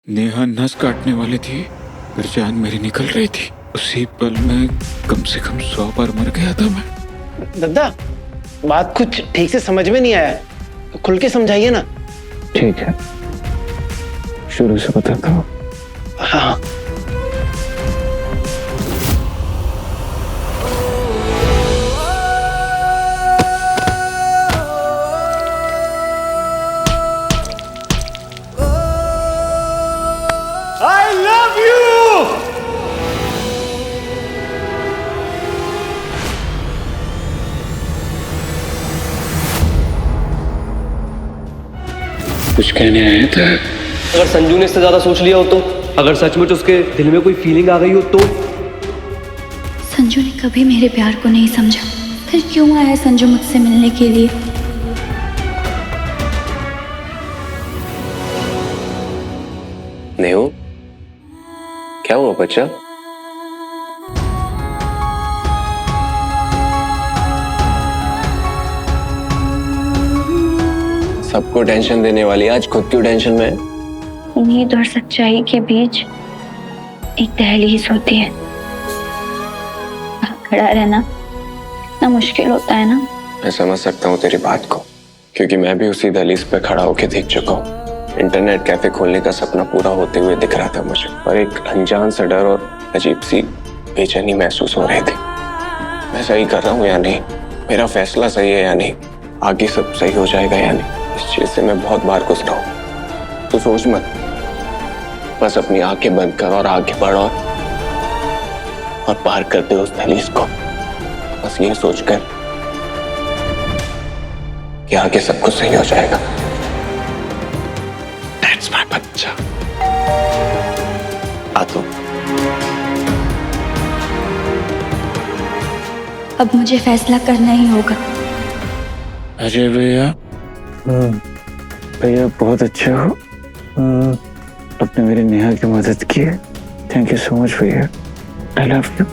नेहा नस काटने वाली थी, फिर जान मेरी निकल रही थी। उसी पल में कम से कम 100 बार मर गया था मैं। दादा, बात कुछ ठीक से समझ में नहीं आया, खुल के समझाइए ना। ठीक है, शुरू से बताता हूँ। हाँ। I love you! कुछ कहने आया था। अगर संजू ने इससे ज्यादा सोच लिया हो तो, अगर सचमुच उसके दिल में कोई फीलिंग आ गई हो तो। संजू ने कभी मेरे प्यार को नहीं समझा, फिर क्यों आया संजू मुझसे मिलने के लिए? नेहो, क्या हुआ बच्चा? सबको टेंशन देने वाली आज खुद क्यों टेंशन में है? उम्मीद और सच्चाई के बीच एक दहलीज होती है। खड़ा रहना इतना मुश्किल होता है ना। मैं समझ सकता हूँ तेरी बात को, क्योंकि मैं भी उसी दहलीज पे खड़ा होकर देख चुका हूँ। इंटरनेट कैफे खोलने का सपना पूरा होते हुए दिख रहा था मुझे, पर एक अनजान सा डर और अजीब सी बेचैनी महसूस हो रही थी। मैं सही कर रहा हूँ या नहीं, मेरा फैसला सही है या नहीं, आगे सब सही हो जाएगा या नहीं, इस चीज से मैं बहुत बार गुजरा हूँ। तो सोच मत, बस अपनी आंखें बंद कर और आगे बढ़ और पार कर दे उस दहलीज को। बस ये सोचकर कि आगे सब कुछ सही हो जाएगा। That's my बच्चा। आ तो। अब मुझे फैसला करना ही होगा। अजय भैया, भैया बहुत अच्छे हो। आपने मेरी नेहा की मदद की है। थैंक यू सो मच भैया। I love you.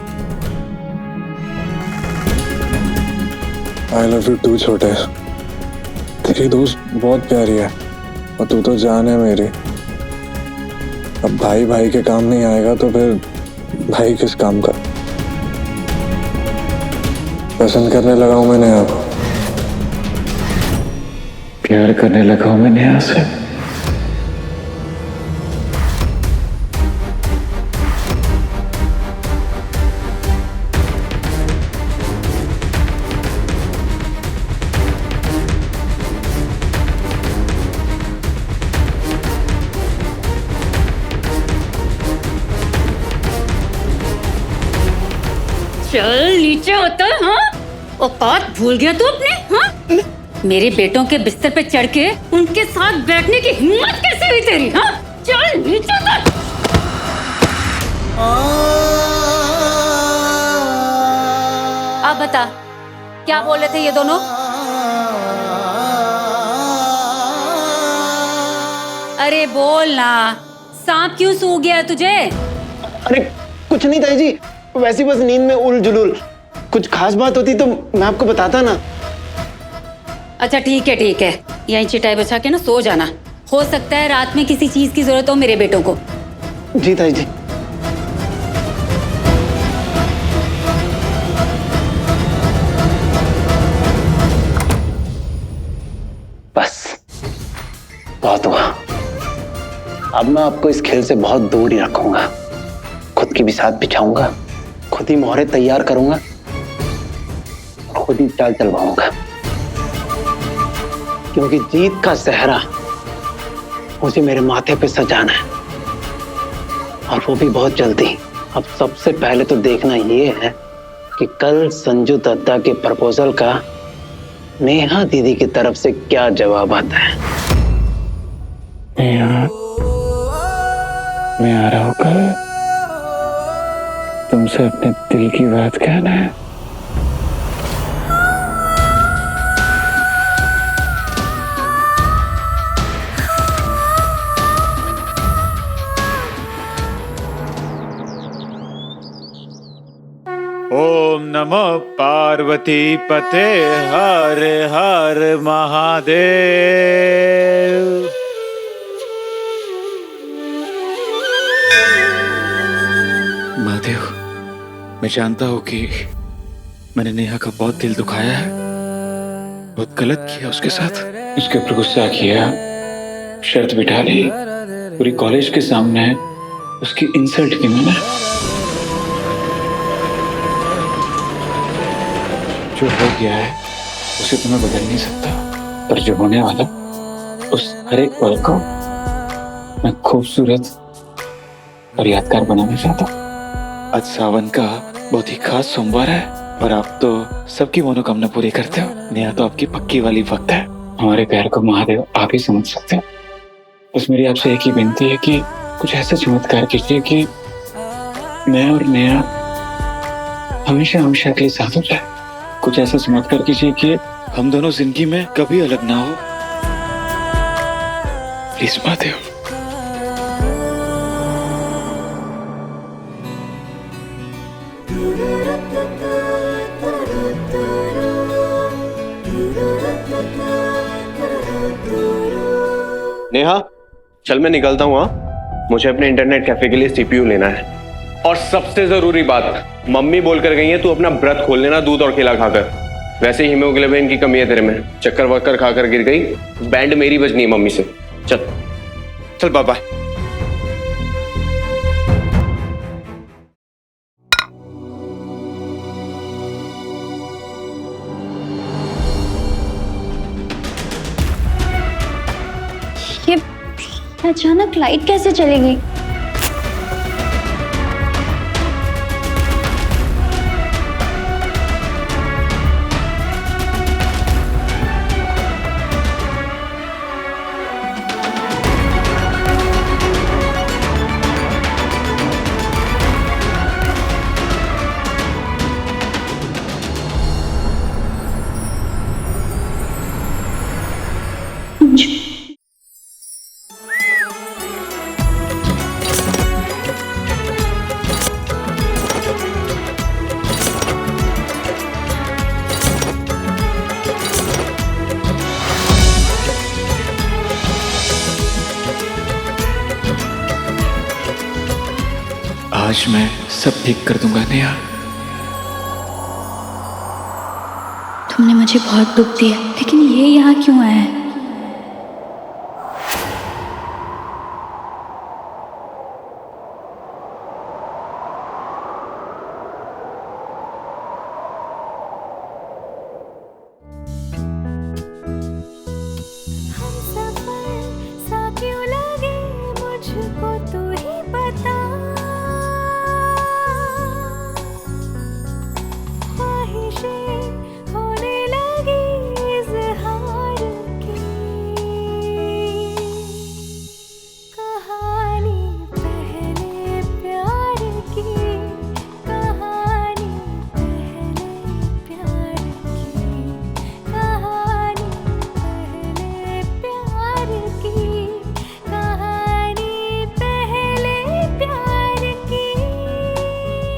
I love you too छोटे। तेरी दोस्त बहुत प्यारी है और तू तो जान है मेरी। अब भाई भाई के काम नहीं आएगा तो फिर भाई किस काम का। पसंद करने लगा हूं मैं नेहा को। प्यार करने लगा हूं मैं नेहा से। चल नीचे उतर। हाँ, औकात भूल गया तू अपने? हाँ, मेरे बेटों के बिस्तर पे चढ़ के उनके साथ बैठने की हिम्मत कैसे हुई तेरी? हाँ, चल नीचे उतर। अब बता, क्या बोल रहे थे ये दोनों? अरे बोल ना, सांप क्यों सूख गया तुझे? अरे कुछ नहीं ताई जी, वैसी बस नींद में उल जुलूल। कुछ खास बात होती तो मैं आपको बताता ना। अच्छा ठीक है, यहीं चिटाई बचा के ना सो जाना। हो सकता है रात में किसी चीज की जरूरत हो मेरे बेटों को। जी ताई जी। बस बहुत हुआ। अब मैं आपको इस खेल से बहुत दूर ही रखूंगा। खुद की भी साथ बिछाऊंगा, खुद ही मोहरे तैयार करूंगा, खुद ही चाल चलवाऊंगा। क्योंकि जीत का सेहरा मुझे मेरे माथे पे सजाना है, और वो भी बहुत जल्दी। अब सबसे पहले तो देखना ये है कि कल संजू दत्ता के प्रपोजल का नेहा दीदी की तरफ से क्या जवाब आता है। नेहा, मैं आ रहा हूँ कल। तुमसे अपने दिल की बात कहना है। ओम नमो पार्वती पते हर हर महादेव। महादेव, मैं जानता हूँ कि मैंने नेहा का बहुत दिल दुखाया है, बहुत गलत किया उसके साथ। उसके ऊपर गुस्सा किया, शर्त बिठा ली, पूरी कॉलेज के सामने उसकी इंसल्ट की मैंने। जो हो गया है उसे तो मैं बदल नहीं सकता, पर जो होने वाला उस हर एक पल को मैं खूबसूरत और यादगार बनाना चाहता हूँ। आज सावन का बहुत ही खास सोमवार है और आप तो सबकी मनोकामना पूरी करते हो। नेहा तो आपकी पक्की वाली भक्त है। हमारे प्यार को महादेव आप ही समझ सकते हैं। बस मेरी आपसे एक ही विनती है कि कुछ ऐसा चमत्कार कीजिए कि मैं और नेहा हमेशा हमेशा के लिए साथ हो जाए। कुछ ऐसा चमत्कार कीजिए कि हम दोनों जिंदगी में कभी अलग ना हो। प्लीज महादेव। नेहा, चल मैं निकलता हूँ। हाँ, मुझे अपने इंटरनेट कैफे के लिए सीपीयू लेना है। और सबसे जरूरी बात, मम्मी बोल कर गई है तू अपना व्रत खोल लेना दूध और केला खाकर। वैसे ही हीमोग्लोबिन की कमी है तेरे में, चक्कर वक्कर खाकर गिर गई। बैंड मेरी बजनी है मम्मी से। चल चल बाबा। ये अचानक लाइट कैसे चली गई? आज मैं सब ठीक कर दूंगा नेहा। तुमने मुझे बहुत दुख दिया, लेकिन ये यहाँ क्यों आया है?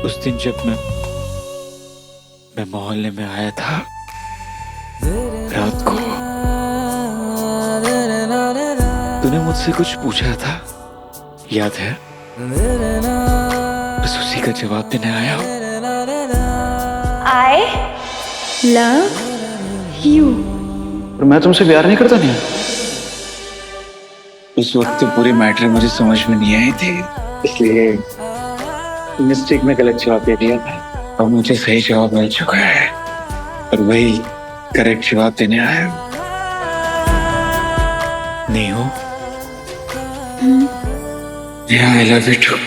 उस दिन जब मैं मोहल्ले में आया था रात को, तूने मुझसे कुछ पूछा था, याद है? बस उसी का जवाब देने आया हूँ। I love you। और मैं तुमसे प्यार नहीं करता नहीं। उस वक्त तो पूरी मैटर मुझे समझ में नहीं आई थी, इसलिए मिस्टेक में गलत जवाब दे दिया था। और मुझे सही जवाब मिल चुका है और वही करेक्ट जवाब देने आया हूँ। नहीं हो? I love you too.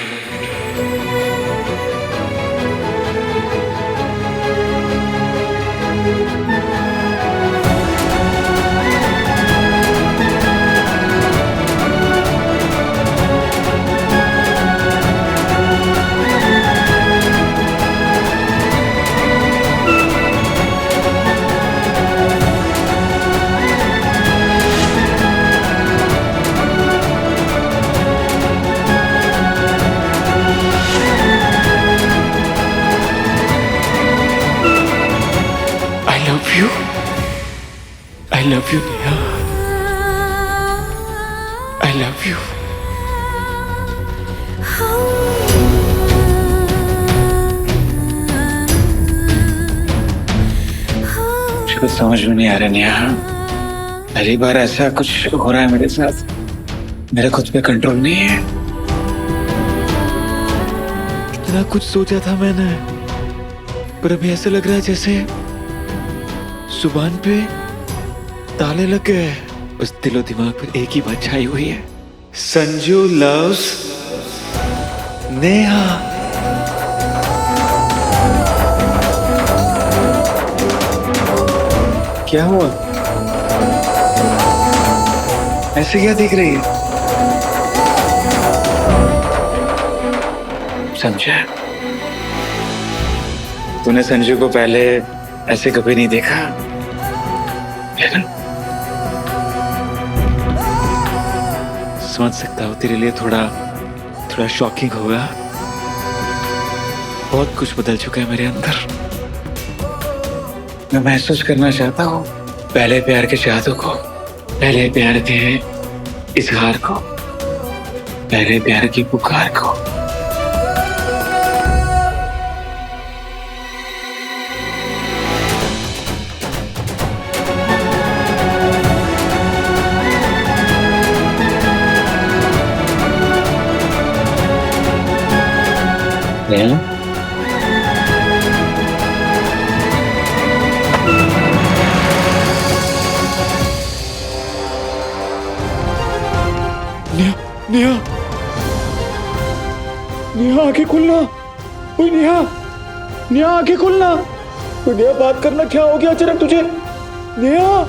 you. I love you, Neha. I love you. मुझे कुछ समझ में नहीं आ रहा नेहा। पहली बार ऐसा कुछ हो रहा है मेरे साथ। मेरा खुद पे कंट्रोल नहीं है। इतना कुछ सोचा था मैंने, पर अभी ऐसा लग रहा है जैसे जुबान पे ताले लग गए। बस दिलो दिमाग पर एक ही बात छाई हुई है, संजू लव्स नेहा। क्या हुआ? ऐसे क्या देख रही है? समझा? तूने संजू को पहले ऐसे कभी नहीं देखा है ना? समझ सकता हूँ तेरे लिए थोड़ा शॉकिंग होगा। बहुत कुछ बदल चुका है मेरे अंदर। मैं महसूस करना चाहता हूँ पहले प्यार के चाहतों को, पहले प्यार के इजहार को, पहले प्यार की पुकार को। नेहा, नेहा, नेहा आंखें खोलना। ओए नेहा, नेहा आंखें खोलना। ओए नेहा बात करना, क्या हो गया अचानक तुझे? नेहा,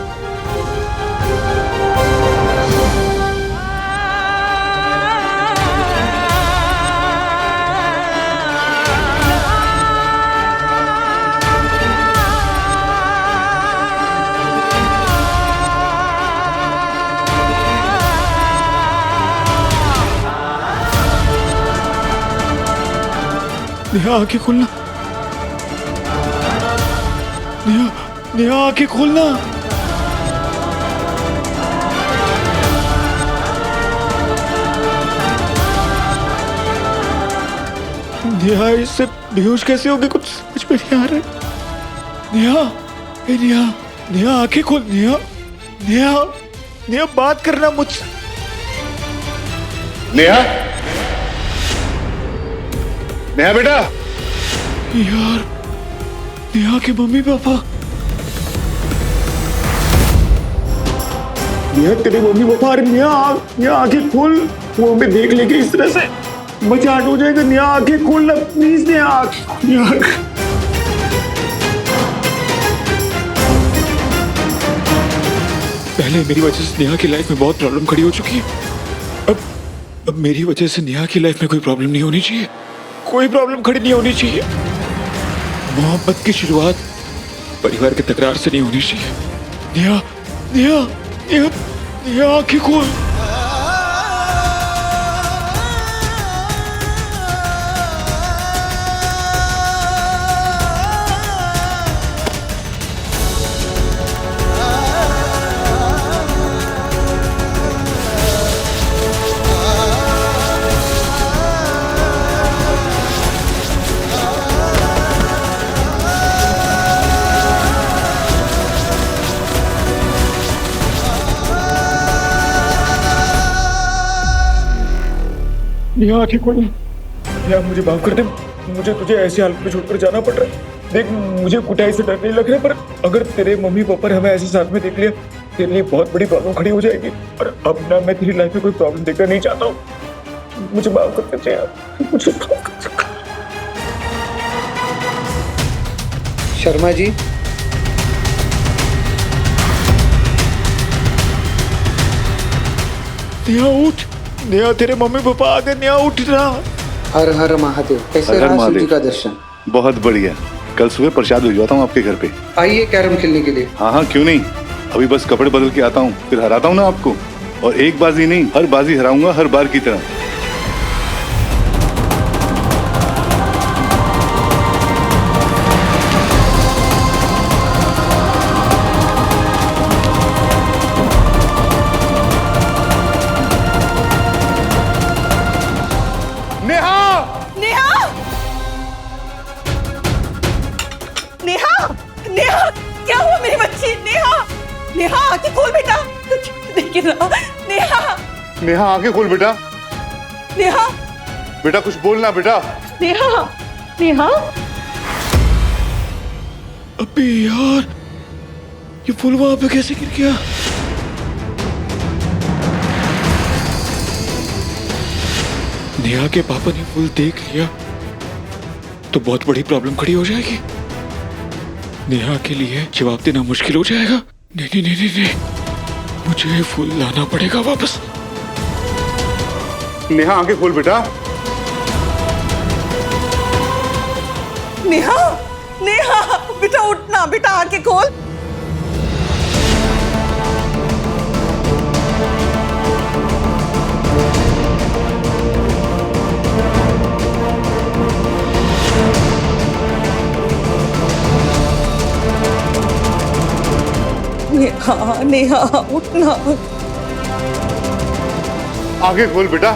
नेहा आंखें खोलना। नेहा, नेहा आंखें खोलना। नेहा इससे बेहोश कैसे होगी? कुछ समझ में नहीं आ रहा है। नेहा, ए नेहा, नेहा आंखें खोल। नेहा, नेहा, नेहा बात करना मुझसे। नेहा, नेहा बेटा। यार, नेहा के मम्मी पापा। नेहा तेरे मम्मी पापा। अरे नेहा, नेहा आंखें खोल। वो हमें देख लेके इस तरह से मजाक हो जाएगा। नेहा आंखें खोलना प्लीज। नेहा, यार पहले मेरी वजह से नेहा की लाइफ में बहुत प्रॉब्लम खड़ी हो चुकी है। अब मेरी वजह से नेहा की लाइफ में कोई प्रॉब्लम नहीं होनी चाहिए। कोई प्रॉब्लम खड़ी नहीं होनी चाहिए। मोहब्बत की शुरुआत परिवार के तकरार से नहीं होनी चाहिए। नेहा, नेहा, नेहा, नेहा आंखें खोल। नेहा आंखें खोल। नेहा मुझे माफ कर दे। मुझे तुझे ऐसे हालत में छोड़कर जाना पड़ रहा है। देख, मुझे कुटाई से डर नहीं लग रहा, पर अगर तेरे मम्मी पापा ने हमें ऐसे साथ में देख लिया, तेरे लिए बहुत बड़ी प्रॉब्लम खड़ी हो जाएगी। और अब ना मैं तेरी लाइफ में कोई प्रॉब्लम देखना नहीं चाहता हूँ। मुझे माफ कर दे यार, मुझे माफ कर दे। शर्मा जी, नेहा उठ। नेहा तेरे मम्मी पापा आ गए। नेहा उठ रहा। हर हर महादेव। कैसे हर हर रहा शिव जी महादेव। का दर्शन? बहुत बढ़िया। कल सुबह प्रसाद भिजवाता हूँ आपके घर पे। आइए कैरम खेलने के लिए। हाँ हाँ, क्यों नहीं। अभी बस कपड़े बदल के आता हूँ, फिर हराता हूँ ना आपको। और एक बाजी नहीं, हर बाजी हराऊंगा, हर बार की तरह। नेहा, क्या हुआ मेरी बच्ची? नेहा, नेहा आंखें खोल बेटा। देखिए ना, नेहा, नेहा आंखें खोल बेटा। नेहा, बेटा कुछ बोलना बेटा। नेहा, नेहा। अबे यार, ये फूल वहां पे कैसे गिर गया? नेहा के पापा ने फूल देख लिया तो बहुत बड़ी प्रॉब्लम खड़ी हो जाएगी। नेहा के लिए जवाब देना मुश्किल हो जाएगा। नहीं नहीं नहीं नहीं, नहीं। मुझे फूल लाना पड़ेगा वापस। नेहा आंखें खोल बेटा। नेहा, नेहा, बेटा उठना, बेटा आंखें खोल। नेहा, नेहा उठना। आंखें खोल बेटा।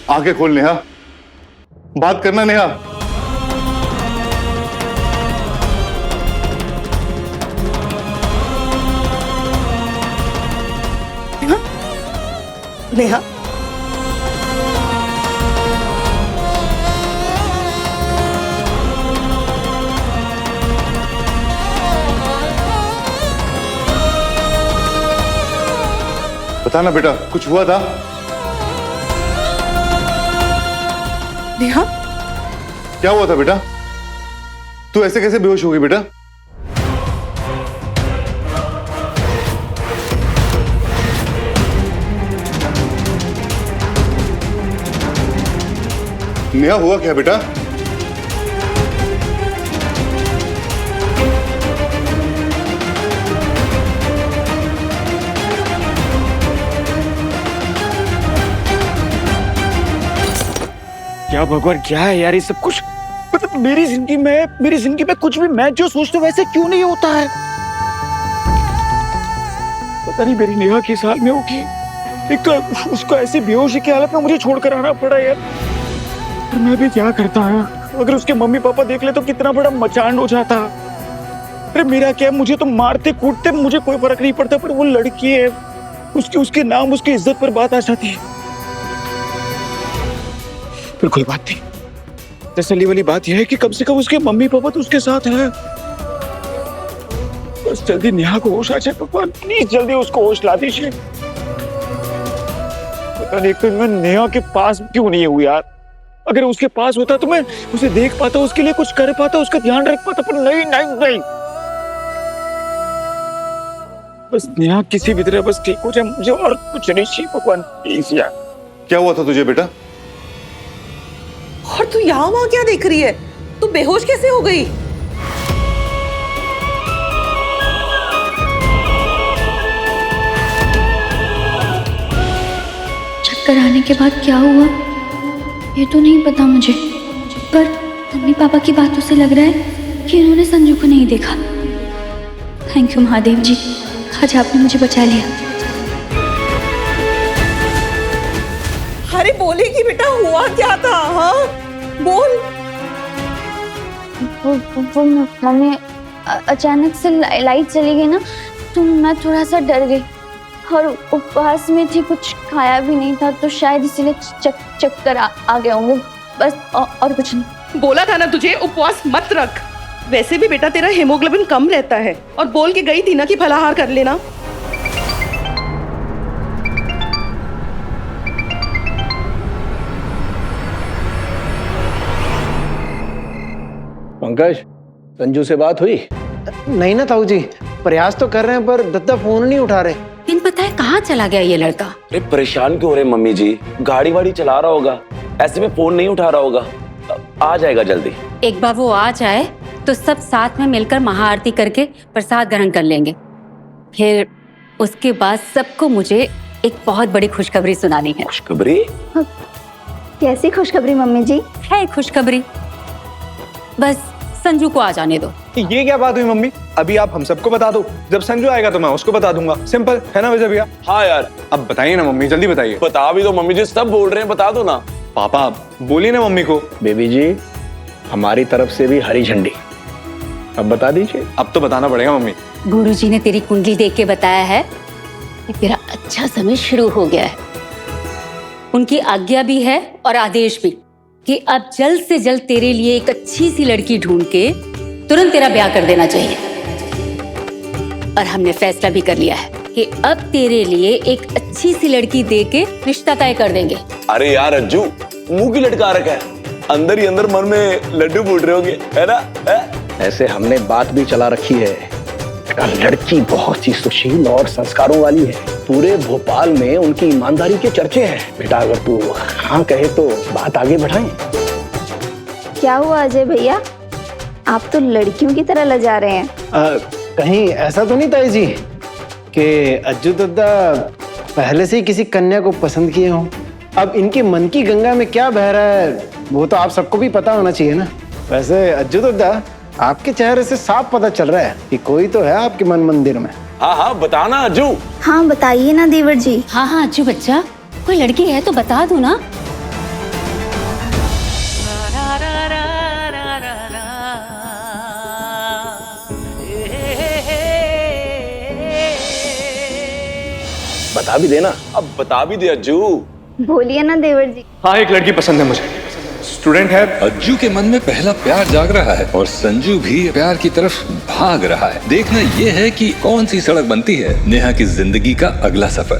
आंखें खोल नेहा, बात करना नेहा। नेहा, बताना बेटा, कुछ हुआ था? नेहा, क्या हुआ था बेटा? तू ऐसे कैसे बेहोश हो गई बेटा? नेहा हुआ क्या बेटा? क्या भगवान, क्या है यार ये सब कुछ? मतलब मेरी जिंदगी में कुछ भी मैं जो सोचता हूँ वैसे क्यों नहीं होता है? पता नहीं मेरी नेहा किस हाल में होगी। एक तो उसको ऐसे बेहोशी की हालत में मुझे छोड़कर आना पड़ा यार। पर मैं भी क्या करता है, अगर उसके मम्मी पापा देख ले तो कितना बड़ा मचान हो जाता। अरे मेरा क्या, मुझे तो मारते कूटते मुझे कोई फर्क नहीं पड़ता, पर वो लड़की है, उसके नाम उसकी इज्जत पर बात आ जाती है। पर कोई बात नहीं, तसल्ली वाली बात यह है कि कम से कम उसके मम्मी पापा तो उसके साथ हैं। बस जल्दी नेहा को होश आ जाए भगवान, प्लीज जल्दी उसको होश ला दीजिए। पता नहीं तो मैं नेहा के पास क्यों नहीं हूँ यार। अगर उसके पास होता तो मैं उसे देख पाता, उसके लिए कुछ कर पाता, उसका ध्यान रख पाता, पर नहीं नहीं नहीं। बस नेहा किसी भी तरह बस ठीक हो जाए, मुझे और कुछ नहीं चाहिए भगवान, प्लीज यार। क्या हुआ था तुझे बेटा? और तू यहाँ वहाँ क्या देख रही है? तू बेहोश कैसे हो गई? चक्कर आने के बाद क्या हुआ ये तो नहीं पता मुझे, पर मम्मी पापा की बातों से लग रहा है कि इन्होंने संजू को नहीं देखा। थैंक यू महादेव जी, आज आपने मुझे बचा लिया। अरे बोलेगी बेटा, हुआ क्या था? हाँ बोल। वो मम्मी अचानक से लाइट चली गई ना, तो मैं थोड़ा सा डर गई और उपवास में थी, कुछ खाया भी नहीं था, तो शायद इसीलिए चक्कर आ गए होंगे, बस और कुछ नहीं। बोला था ना तुझे उपवास मत रख। वैसे भी बेटा तेरा हेमोग्लोबिन कम रहता है, और बोल के गई थी ना कि फलाहार कर लेना। पंकज, संजू से बात हुई? नहीं ना ताऊ जी, प्रयास तो कर रहे हैं पर दत्ता फोन नहीं उठा रहे। इन पता है कहाँ चला गया ये लड़का? अरे परेशान क्यों हो रहे मम्मी जी, गाड़ी वाड़ी चला रहा होगा, ऐसे में फोन नहीं उठा रहा होगा, आ जाएगा जल्दी। एक बार वो आ जाए तो सब साथ में मिलकर महाआरती करके प्रसाद ग्रहण कर लेंगे, फिर उसके बाद सबको मुझे एक बहुत बड़ी खुशखबरी सुनानी है। खुशखबरी? कैसी खुशखबरी मम्मी जी? है खुशखबरी, बस संजू को आ जाने दो। ये क्या बात हुई मम्मी? अभी आप हम सबको बता दो, जब संजू आएगा तो मैं उसको बता दूंगा। सिंपल है ना विजय भैया? हाँ यार, अब बताइए ना मम्मी, जल्दी बताइए। बता भी दो मम्मी जी, सब बोल रहे हैं, बता दो ना। पापा बोलिए ना मम्मी को। बेबी जी, हमारी तरफ से भी हरी झंडी। अब बता दीजिए। अब तो बताना पड़ेगा मम्मी। गुरुजी ने तेरी कुंडली देख के बताया है कि तेरा अच्छा समय शुरू हो गया है। उनकी आज्ञा भी है और आदेश भी कि अब जल्द से जल्द तेरे लिए एक अच्छी सी लड़की ढूंढ के तुरंत तेरा ब्याह कर देना चाहिए। और हमने फैसला भी कर लिया है कि अब तेरे लिए एक अच्छी सी लड़की दे के रिश्ता तय कर देंगे। अरे यार अज्जू, मुंह की लटका रखा है, अंदर ही अंदर मन में लड्डू फूट रहे होंगे, है ना? ऐसे हमने बात भी चला रखी है। बेटा, लड़की बहुत ही सुशील और संस्कारों वाली है। पूरे भोपाल में उनकी ईमानदारी के चर्चे हैं। बेटा, अगर तू हाँ कहे तो बात आगे बढ़ाएं। क्या हुआ अजय भैया, आप तो लड़कियों की तरह लजा रहे हैं। कहीं ऐसा तो नहीं ताई जी कि अज्जू दद्दा पहले से ही किसी कन्या को पसंद किए हों? अब इनके मन की गंगा में क्या बह रहा है वो तो आप सबको भी पता होना चाहिए ना। वैसे अज्जू दद्दा, आपके चेहरे से साफ पता चल रहा है कि कोई तो है आपके मन मंदिर में। हाँ हाँ बताना अज्जू। हाँ बताइए ना देवर जी। हाँ हाँ अज्जू बच्चा, कोई लड़की है तो बता दो ना। बता भी देना। अब बता भी दे अज्जू। बोलिए ना देवर जी। हाँ, एक लड़की पसंद है मुझे, स्टूडेंट है। अज्जू के मन में पहला प्यार जाग रहा है और संजू भी प्यार की तरफ भाग रहा है। देखना यह है कि कौन सी सड़क बनती है नेहा की जिंदगी का अगला सफर।